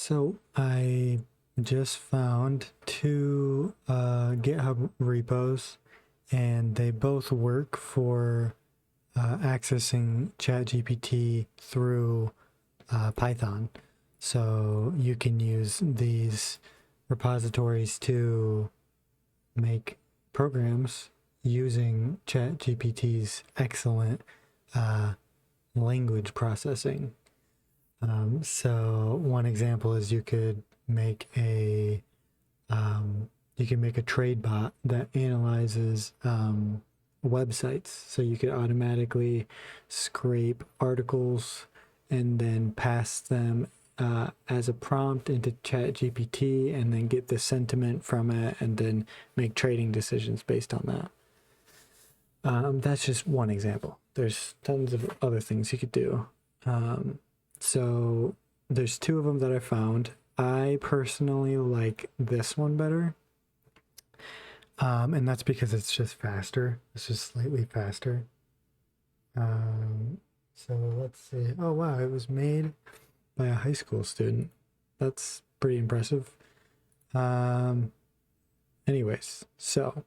So I just found two GitHub repos, and they both work for accessing ChatGPT through Python. So you can use these repositories to make programs using ChatGPT's excellent language processing. So one example is you could make a trade bot that analyzes websites. So you could automatically scrape articles and then pass them as a prompt into ChatGPT, and then get the sentiment from it, and then make trading decisions based on that. That's just one example. There's tons of other things you could do. So there's two of them that I found. I personally like this one better. And that's because it's just faster. It's just slightly faster. So let's see. Oh, wow. It was made by a high school student. That's pretty impressive. Anyways, so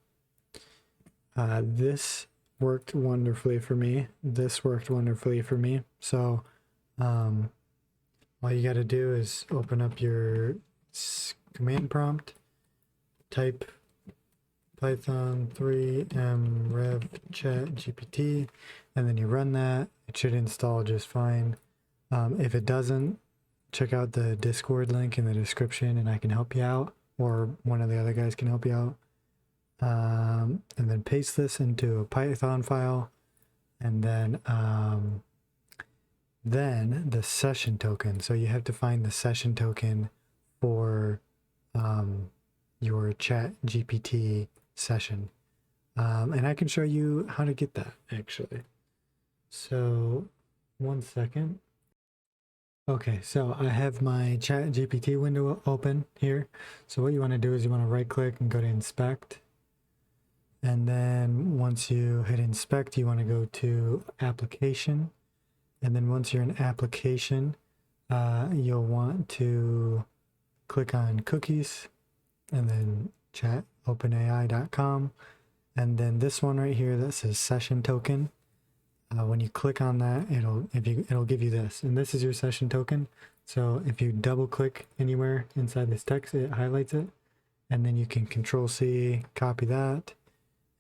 this worked wonderfully for me. This worked wonderfully for me. So all you got to do is open up your command prompt, type Python 3m rev chat GPT, and then you run that. It should install just fine. If it doesn't, check out the Discord link in the description and I can help you out, or one of the other guys can help you out. And then paste this into a Python file, and then the session token. So you have to find the session token for your chat GPT session. And I can show you how to get that actually. So one second. Okay, so I have my chat GPT window open here. So what you want to do is you want to right click and go to inspect. And then once you hit inspect, you want to go to application. And then once you're in application, you'll want to click on cookies and then chat openai.com. And then this one right here that says session token. When you click on that, it'll give you this, and this is your session token. So if you double click anywhere inside this text, it highlights it, and then you can Control C, copy that,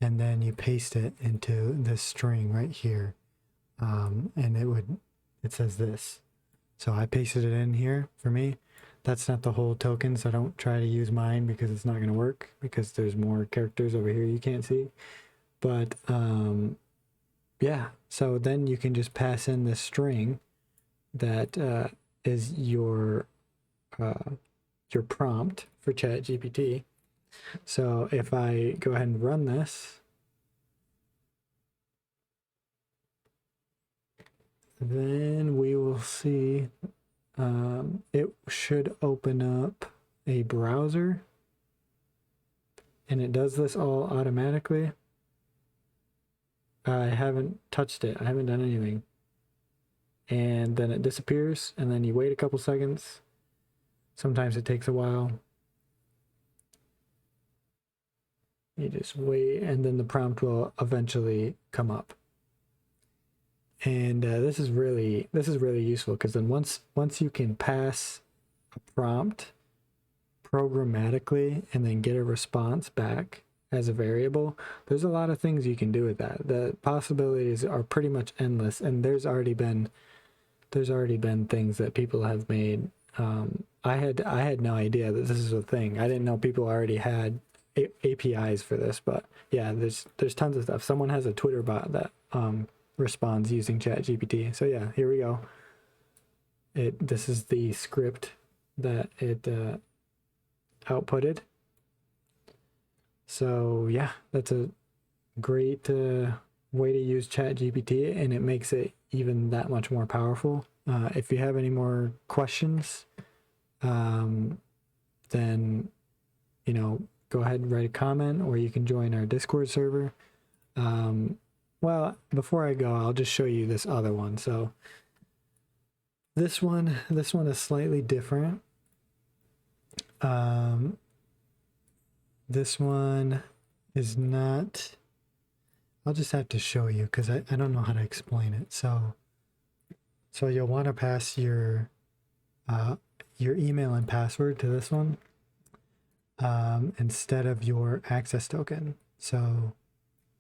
and then you paste it into this string right here. And it says this. So I pasted it in here for me. That's not the whole token, so don't try to use mine because it's not going to work, because there's more characters over here you can't see. But yeah, so then you can just pass in this string that is your prompt for ChatGPT. So if I go ahead and run this, then we will see it should open up a browser, and it does this all automatically. I haven't touched it. I haven't done anything. And then it disappears, and then you wait a couple seconds. Sometimes it takes a while. You just wait, and then the prompt will eventually come up. And this is really useful, because then once you can pass a prompt programmatically and then get a response back as a variable, there's a lot of things you can do with that. The possibilities are pretty much endless, and there's already been things that people have made. I had no idea that this is a thing. I didn't know people already had APIs for this, but yeah, there's tons of stuff. Someone has a Twitter bot that responds using ChatGPT. So yeah, here we go. This is the script that it outputted. So yeah, that's a great way to use ChatGPT, and it makes it even that much more powerful. If you have any more questions, then go ahead and write a comment, or you can join our Discord server. Well, before I go, I'll just show you this other one. So this one is slightly different. This one is not, I'll just have to show you because I don't know how to explain it. So you'll want to pass your email and password to this one instead of your access token. So,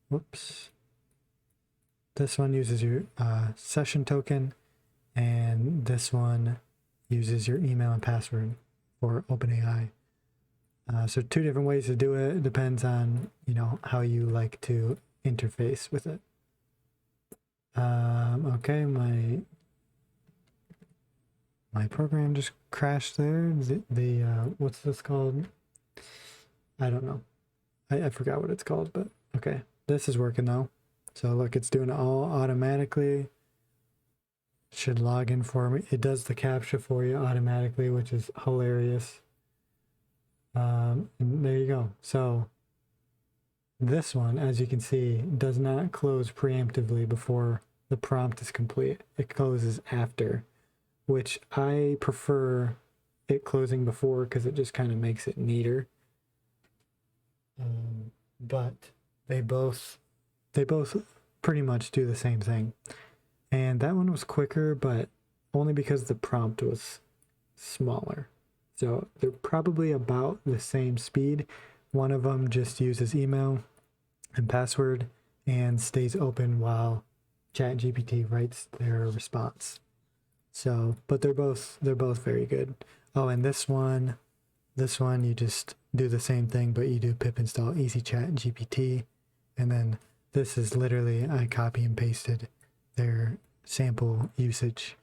whoops. This one uses your session token, and this one uses your email and password for OpenAI. So 2 different ways to do it. It depends on, how you like to interface with it. Okay, my program just crashed there. The what's this called? I don't know. I forgot what it's called, but okay. This is working though. So look, it's doing it all automatically. Should log in for me. It does the CAPTCHA for you automatically, which is hilarious. And there you go. So this one, as you can see, does not close preemptively before the prompt is complete. It closes after, which I prefer it closing before because it just kind of makes it neater. But they both pretty much do the same thing. And that one was quicker, but only because the prompt was smaller. So they're probably about the same speed. One of them just uses email and password and stays open while ChatGPT writes their response. So, but they're both very good. Oh, and this one you just do the same thing, but you do pip install easy ChatGPT, and then this is literally I copy and pasted their sample usage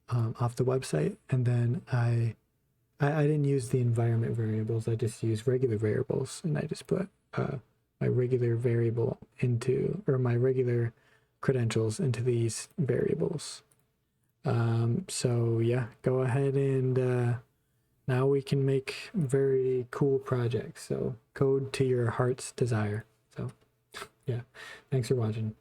off the website, and then I didn't use the environment variables. I just used regular variables, and I just put my regular variable into, or my regular credentials into these variables. So yeah, go ahead and now we can make very cool projects. So code to your heart's desire. So yeah, thanks for watching.